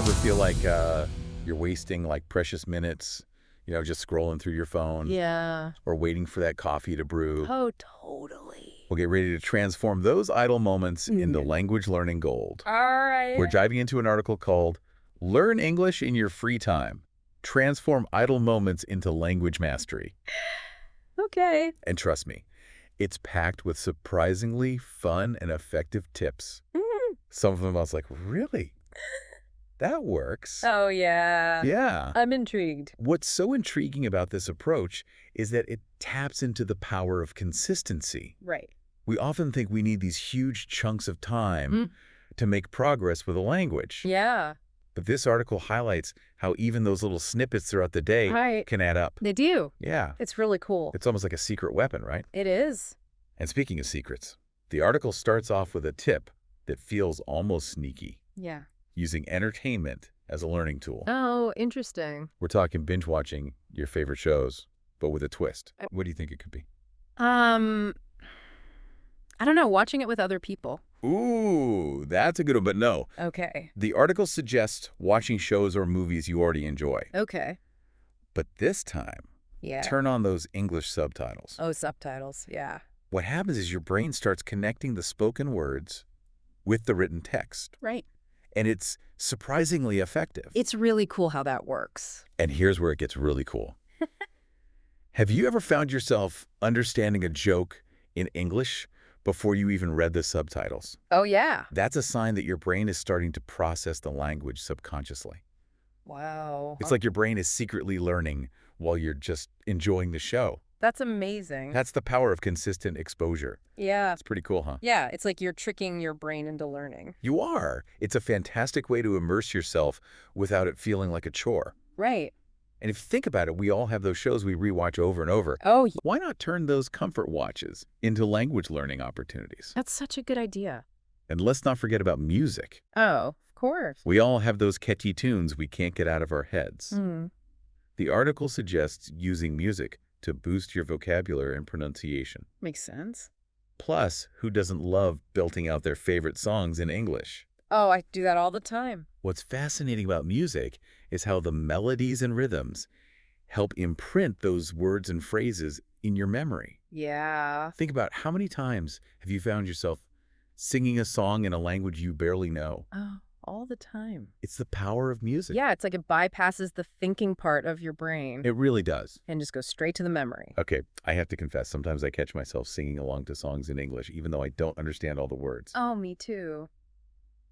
Ever feel like you're wasting like precious minutes, just scrolling through your phone Yeah. or waiting for that coffee to brew? Oh, totally. We'll get ready to transform those idle moments into language learning gold. All right. We're diving into an article called Learn English in Your Free Time. Transform idle moments into language mastery. Okay. And trust me, it's packed with surprisingly fun and effective tips. Some of them I was like, really? That works. Oh, yeah. Yeah. I'm intrigued. What's so intriguing about this approach is that it taps into the power of consistency. Right. We often think we need these huge chunks of time to make progress with a language. Yeah. But this article highlights how even those little snippets throughout the day can add up. They do. Yeah. It's really cool. It's almost like a secret weapon, right? It is. And speaking of secrets, the article starts off with a tip that feels almost sneaky. Yeah. Using entertainment as a learning tool. Oh, interesting. We're talking binge watching your favorite shows, but with a twist. What do you think it could be? I don't know. Watching it with other people. Ooh, that's a good one, but no. Okay. The article suggests watching shows or movies you already enjoy. Okay. But this time, Yeah. turn on those English subtitles. Oh, subtitles. Yeah. What happens is your brain starts connecting the spoken words with the written text. Right. And it's surprisingly effective. It's really cool how that works. And here's where it gets really cool. Have you ever found yourself understanding a joke in English before you even read the subtitles? Oh, yeah. That's a sign that your brain is starting to process the language subconsciously. Wow. It's like your brain is secretly learning while you're just enjoying the show. That's amazing. That's the power of consistent exposure. Yeah. It's pretty cool, huh? Yeah. It's like you're tricking your brain into learning. You are. It's a fantastic way to immerse yourself without it feeling like a chore. Right. And if you think about it, we all have those shows we rewatch over and over. Oh, Why not turn those comfort watches into language learning opportunities? that's such a good idea. And let's not forget about music. Oh, of course. We all have those catchy tunes we can't get out of our heads. The article suggests using music to boost your vocabulary and pronunciation. Makes sense. Plus, who doesn't love belting out their favorite songs in English? Oh, I do that all the time. What's fascinating about music is how the melodies and rhythms help imprint those words and phrases in your memory. Yeah. Think about how many times have you found yourself singing a song in a language you barely know? Oh, all the time. It's the power of music. Yeah, it's like it bypasses the thinking part of your brain It really does. and just goes straight to the memory. Okay, I have to confess, sometimes I catch myself singing along to songs in English, even though I don't understand all the words. Oh, me too.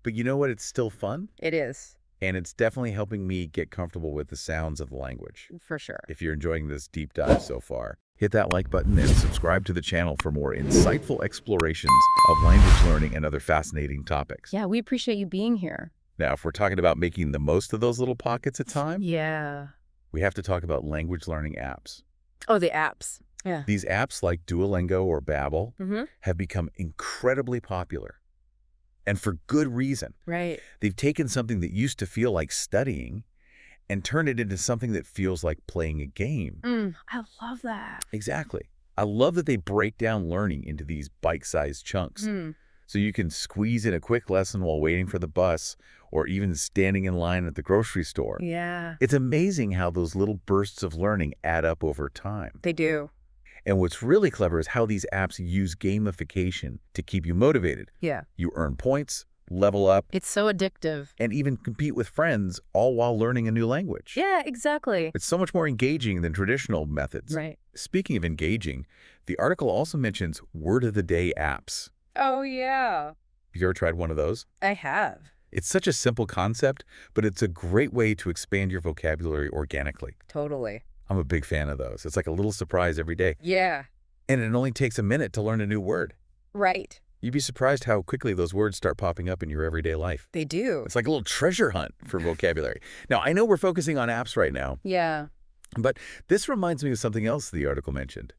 But you know what? It's still fun, It is, and it's definitely helping me get comfortable with the sounds of the language. for sure. If you're enjoying this deep dive so far, hit that like button and subscribe to the channel for more insightful explorations of language learning and other fascinating topics. Yeah, we appreciate you being here. Now, if we're talking about making the most of those little pockets of time, Yeah. we have to talk about language learning apps. Oh, the apps. Yeah. These apps like Duolingo or Babbel have become incredibly popular. And for good reason. Right. They've taken something that used to feel like studying and turned it into something that feels like playing a game. I love that. Exactly. I love that they break down learning into these bite-sized chunks. So you can squeeze in a quick lesson while waiting for the bus or even standing in line at the grocery store. Yeah. It's amazing how those little bursts of learning add up over time. They do. And what's really clever is how these apps use gamification to keep you motivated. Yeah. You earn points, level up, It's so addictive. and even compete with friends, all while learning a new language. Yeah, exactly. It's so much more engaging than traditional methods. Right. Speaking of engaging, the article also mentions word-of-the-day apps. Oh, yeah. Have you ever tried one of those? I have. It's such a simple concept, but it's a great way to expand your vocabulary organically. Totally. I'm a big fan of those. It's like a little surprise every day. Yeah. And it only takes a minute to learn a new word. Right. You'd be surprised how quickly those words start popping up in your everyday life. They do. It's like a little treasure hunt for vocabulary. Now, I know we're focusing on apps right now, Yeah. but this reminds me of something else the article mentioned.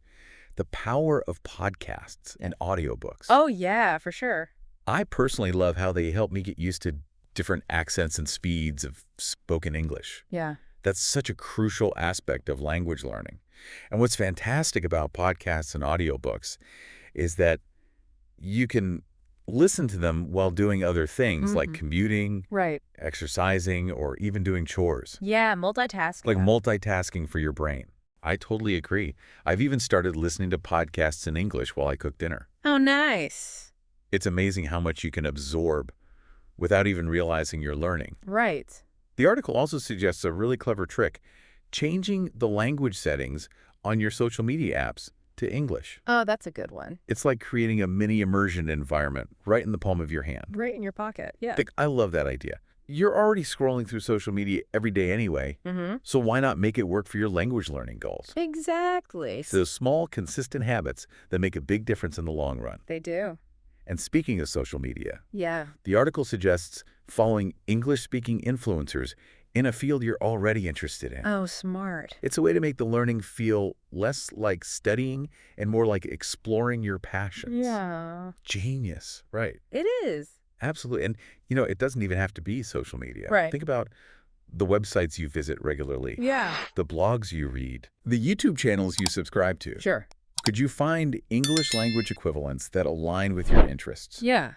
The power of podcasts and audiobooks. Oh, yeah, for sure. I personally love how they help me get used to different accents and speeds of spoken English. Yeah. That's such a crucial aspect of language learning. And what's fantastic about podcasts and audiobooks is that you can Listen to them while doing other things like commuting, Right. exercising, or even doing chores. Yeah, multitasking. Like multitasking for your brain. I totally agree. I've even started listening to podcasts in English while I cook dinner. Oh, nice. It's amazing how much you can absorb without even realizing you're learning. Right. The article also suggests a really clever trick, changing the language settings on your social media apps to English. Oh, that's a good one. It's like creating a mini immersion environment right in the palm of your hand. Right in your pocket. Yeah. I love that idea. You're already scrolling through social media every day anyway, so why not make it work for your language learning goals? Exactly. Those small, consistent habits that make a big difference in the long run. They do. And speaking of social media, Yeah. the article suggests following English-speaking influencers in a field you're already interested in. Oh, smart. It's a way to make the learning feel less like studying and more like exploring your passions. Yeah. Genius, right? It is. Absolutely. And, it doesn't even have to be social media. Right. Think about the websites you visit regularly, Yeah. the blogs you read, the YouTube channels you subscribe to. Sure. Could you find English language equivalents that align with your interests? Yeah.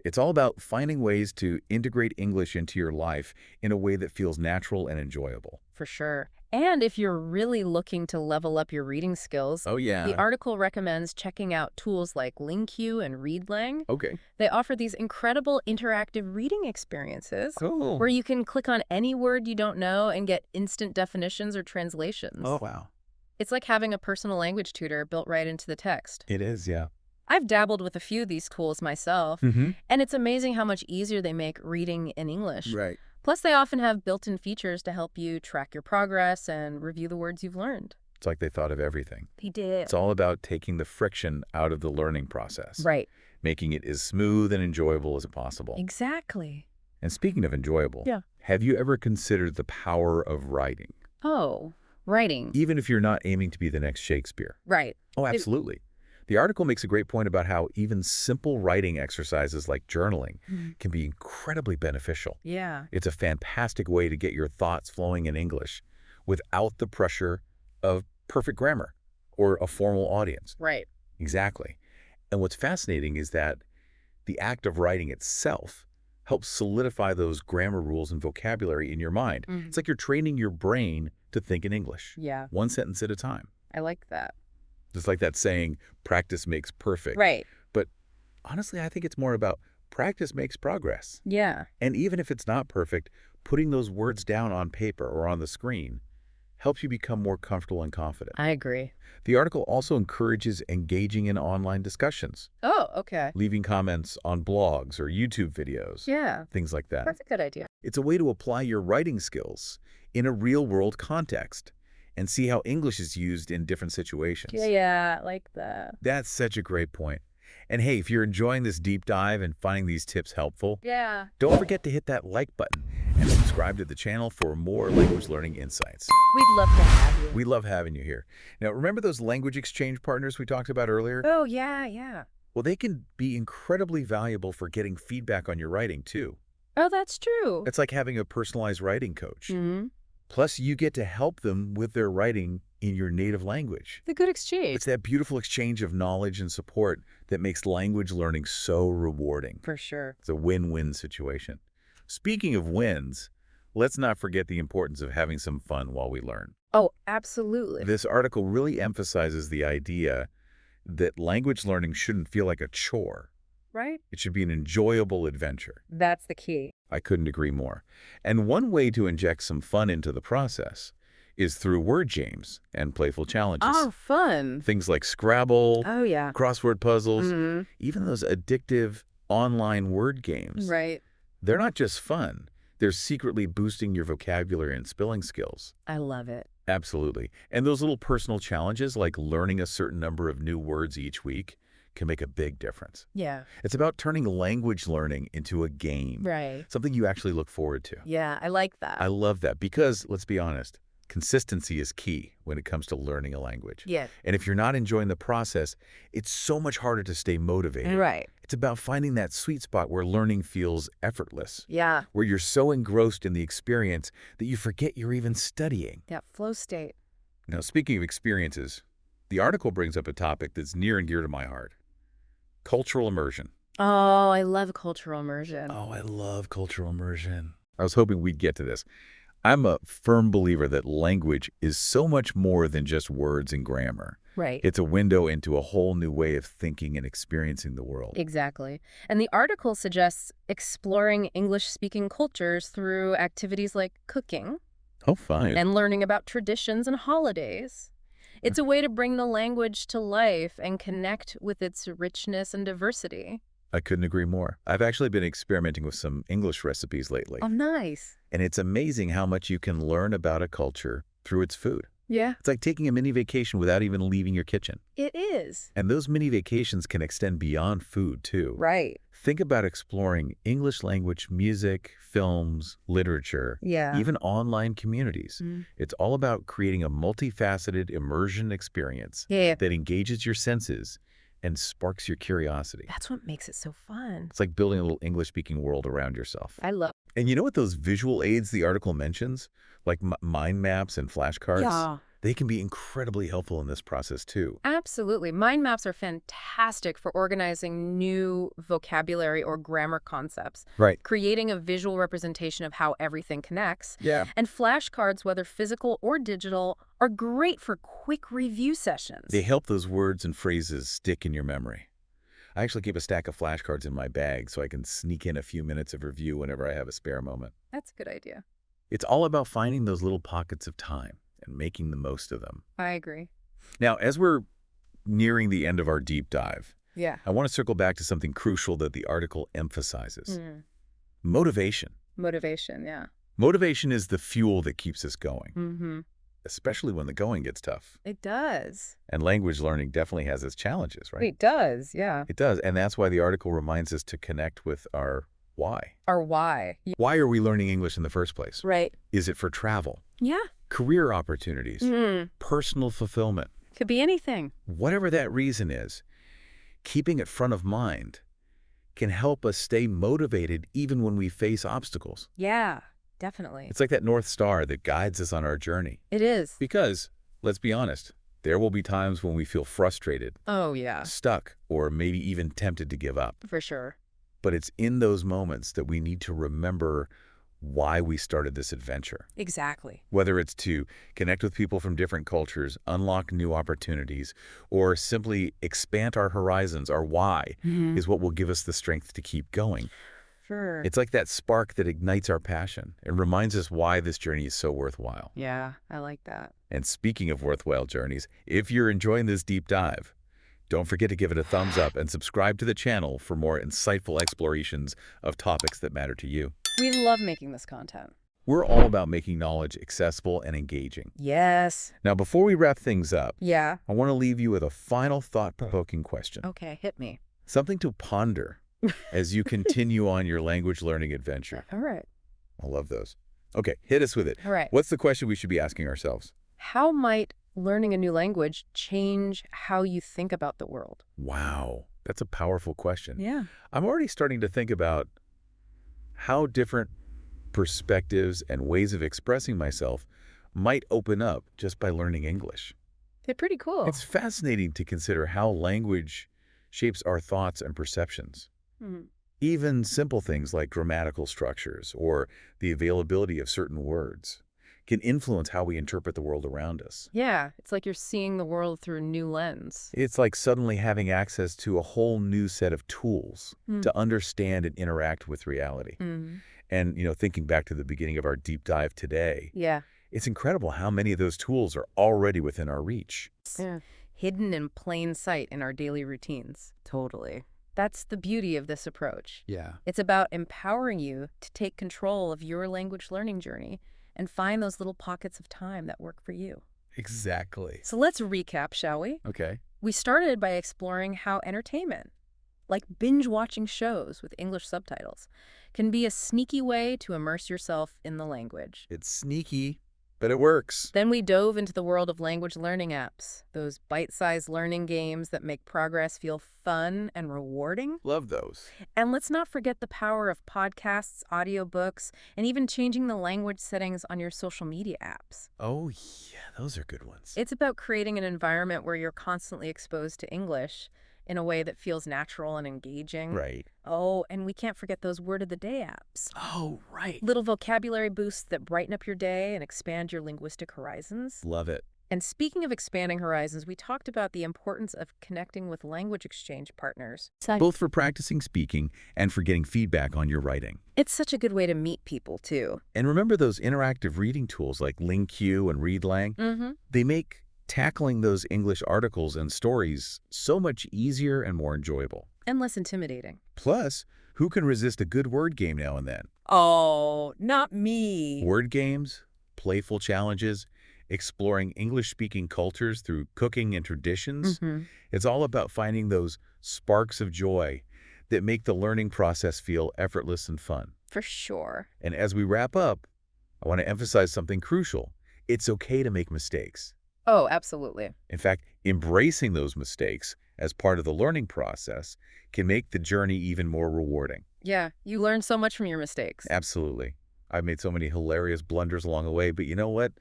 It's all about finding ways to integrate English into your life in a way that feels natural and enjoyable. For sure. And if you're really looking to level up your reading skills, Oh, yeah. the article recommends checking out tools like LingQ and ReadLang. Okay. They offer these incredible interactive reading experiences Cool. where you can click on any word you don't know and get instant definitions or translations. Oh, wow. It's like having a personal language tutor built right into the text. It is, yeah. I've dabbled with a few of these tools myself, and it's amazing how much easier they make reading in English. Right. Plus, they often have built-in features to help you track your progress and review the words you've learned. It's like they thought of everything. They did. It's all about taking the friction out of the learning process. Right. Making it as smooth and enjoyable as possible. Exactly. And speaking of enjoyable, Yeah. have you ever considered the power of writing? Oh, writing. Even if you're not aiming to be the next Shakespeare. Right. Oh, absolutely. The article makes a great point about how even simple writing exercises like journaling can be incredibly beneficial. Yeah. It's a fantastic way to get your thoughts flowing in English without the pressure of perfect grammar or a formal audience. Right. Exactly. And what's fascinating is that the act of writing itself helps solidify those grammar rules and vocabulary in your mind. It's like you're training your brain to think in English. Yeah. One sentence at a time. I like that. Just like that saying, practice makes perfect. Right. But honestly, I think it's more about practice makes progress. Yeah. And even if it's not perfect, putting those words down on paper or on the screen helps you become more comfortable and confident. I agree. The article also encourages engaging in online discussions, Oh, okay. leaving comments on blogs or YouTube videos, Yeah. things like that. That's a good idea. It's a way to apply your writing skills in a real-world context and see how English is used in different situations. Yeah, I like that. That's such a great point. And hey, if you're enjoying this deep dive and finding these tips helpful, Yeah. don't forget to hit that like button and subscribe to the channel for more language learning insights. We'd love to have you. We love having you here. Now, remember those language exchange partners we talked about earlier? Oh, yeah. Well, they can be incredibly valuable for getting feedback on your writing, too. Oh, that's true. It's like having a personalized writing coach. Mm-hmm. Plus, you get to help them with their writing in your native language. The good exchange. It's that beautiful exchange of knowledge and support that makes language learning so rewarding. For sure. It's a win-win situation. Speaking of wins, let's not forget the importance of having some fun while we learn. Oh, absolutely. This article really emphasizes the idea that language learning shouldn't feel like a chore. Right? It should be an enjoyable adventure. That's the key. I couldn't agree more. And one way to inject some fun into the process is through word games and playful challenges. Oh, fun. Things like Scrabble, Oh, yeah. crossword puzzles, Mm-hmm. even those addictive online word games. Right. They're not just fun. They're secretly boosting your vocabulary and spelling skills. I love it. Absolutely. And those little personal challenges, like learning a certain number of new words each week, can make a big difference. Yeah. It's about turning language learning into a game. Right. Something you actually look forward to. Yeah, I like that. I love that because, let's be honest, consistency is key when it comes to learning a language. Yeah. And if you're not enjoying the process, it's so much harder to stay motivated. Right. It's about finding that sweet spot where learning feels effortless, Yeah. where you're so engrossed in the experience that you forget you're even studying. That flow state. Now, speaking of experiences, the article brings up a topic that's near and dear to my heart: cultural immersion. Oh, I love cultural immersion. Oh, I love cultural immersion. I was hoping we'd get to this. I'm a firm believer that language is so much more than just words and grammar. Right. It's a window into a whole new way of thinking and experiencing the world. Exactly. And the article suggests exploring English-speaking cultures through activities like cooking Oh, fine. and learning about traditions and holidays. It's a way to bring the language to life and connect with its richness and diversity. I couldn't agree more. I've actually been experimenting with some English recipes lately, Oh, nice. and it's amazing how much you can learn about a culture through its food. Yeah, It's like taking a mini vacation without even leaving your kitchen. it is. And those mini vacations can extend beyond food, too. Right. Think about exploring English language music, films, literature, Yeah. even online communities. Mm. It's all about creating a multifaceted immersion experience Yeah. that engages your senses and sparks your curiosity. That's what makes it so fun. It's like building a little English-speaking world around yourself. I love. And you know what those visual aids the article mentions, like mind maps and flashcards? Yeah. They can be incredibly helpful in this process, too. Absolutely. Mind maps are fantastic for organizing new vocabulary or grammar concepts, Right. creating a visual representation of how everything connects. Yeah. And flashcards, whether physical or digital, are great for quick review sessions. They help those words and phrases stick in your memory. I actually keep a stack of flashcards in my bag so I can sneak in a few minutes of review whenever I have a spare moment. That's a good idea. It's all about finding those little pockets of time and making the most of them. I agree. Now, as we're nearing the end of our deep dive, Yeah. I want to circle back to something crucial that the article emphasizes. Mm. Motivation. Motivation, yeah. Motivation is the fuel that keeps us going, Mm-hmm. especially when the going gets tough. It does. And language learning definitely has its challenges, right? It does, yeah. It does, and that's why the article reminds us to connect with our why. Or why. Why are we learning English in the first place? Right. Is it for travel, Yeah. career opportunities, Mm. personal fulfillment? Could be anything. Whatever that reason is, keeping it front of mind can help us stay motivated even when we face obstacles. Yeah, definitely. It's like that North Star that guides us on our journey. It is. Because, let's be honest, there will be times when we feel frustrated, Oh, yeah, stuck, or maybe even tempted to give up. for sure. But it's in those moments that we need to remember why we started this adventure. Exactly. Whether it's to connect with people from different cultures, unlock new opportunities, or simply expand our horizons, our why is what will give us the strength to keep going. Sure. It's like that spark that ignites our passion and reminds us why this journey is so worthwhile. Yeah, I like that. And speaking of worthwhile journeys, if you're enjoying this deep dive, don't forget to give it a thumbs up and subscribe to the channel for more insightful explorations of topics that matter to you. We love making this content. We're all about making knowledge accessible and engaging. Yes. Now, before we wrap things up, Yeah. I want to leave you with a final thought-provoking question. Okay, hit me. Something to ponder as you continue on your language learning adventure. All right. I love those. Okay, hit us with it. All right. What's the question we should be asking ourselves? How might learning a new language change how you think about the world? Wow, that's a powerful question. Yeah. I'm already starting to think about how different perspectives and ways of expressing myself might open up just by learning English. They're pretty cool. It's fascinating to consider how language shapes our thoughts and perceptions. Mhm. Even simple things like grammatical structures or the availability of certain words can influence how we interpret the world around us. Yeah, it's like you're seeing the world through a new lens. It's like suddenly having access to a whole new set of tools to understand and interact with reality. Mm. And, thinking back to the beginning of our deep dive today, Yeah. it's incredible how many of those tools are already within our reach. Yeah. Hidden in plain sight in our daily routines. Totally. That's the beauty of this approach. Yeah. It's about empowering you to take control of your language learning journey and find those little pockets of time that work for you. Exactly. So let's recap, shall we? Okay. We started by exploring how entertainment, like binge-watching shows with English subtitles, can be a sneaky way to immerse yourself in the language. It's sneaky, but it works. Then we dove into the world of language learning apps, those bite-sized learning games that make progress feel fun and rewarding. Love those. And let's not forget the power of podcasts, audiobooks, and even changing the language settings on your social media apps. Oh, yeah, those are good ones. It's about creating an environment where you're constantly exposed to English in a way that feels natural and engaging. Right. Oh, and we can't forget those word of the day apps. Oh, right. Little vocabulary boosts that brighten up your day and expand your linguistic horizons. Love it. And speaking of expanding horizons, we talked about the importance of connecting with language exchange partners. Both for practicing speaking and for getting feedback on your writing. It's such a good way to meet people, too. And remember those interactive reading tools like LingQ and ReadLang? They make tackling those English articles and stories so much easier and more enjoyable. And less intimidating. Plus, who can resist a good word game now and then? Oh, not me. Word games, playful challenges, exploring English-speaking cultures through cooking and traditions. It's all about finding those sparks of joy that make the learning process feel effortless and fun. For sure. And as we wrap up, I want to emphasize something crucial. It's okay to make mistakes. Oh, absolutely. In fact, embracing those mistakes as part of the learning process can make the journey even more rewarding. Yeah, you learn so much from your mistakes. Absolutely. I've made so many hilarious blunders along the way, but you know what?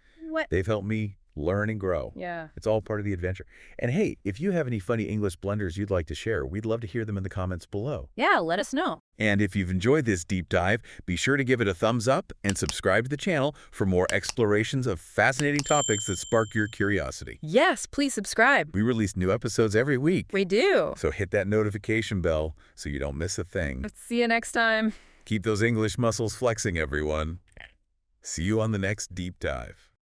They've helped me learn and grow. Yeah. It's all part of the adventure. And hey, if you have any funny English blunders you'd like to share, we'd love to hear them in the comments below. Yeah, let us know. And if you've enjoyed this deep dive, be sure to give it a thumbs up and subscribe to the channel for more explorations of fascinating topics that spark your curiosity. Yes, please subscribe. We release new episodes every week. We do. So hit that notification bell so you don't miss a thing. Let's see you next time. Keep those English muscles flexing, everyone. See you on the next deep dive.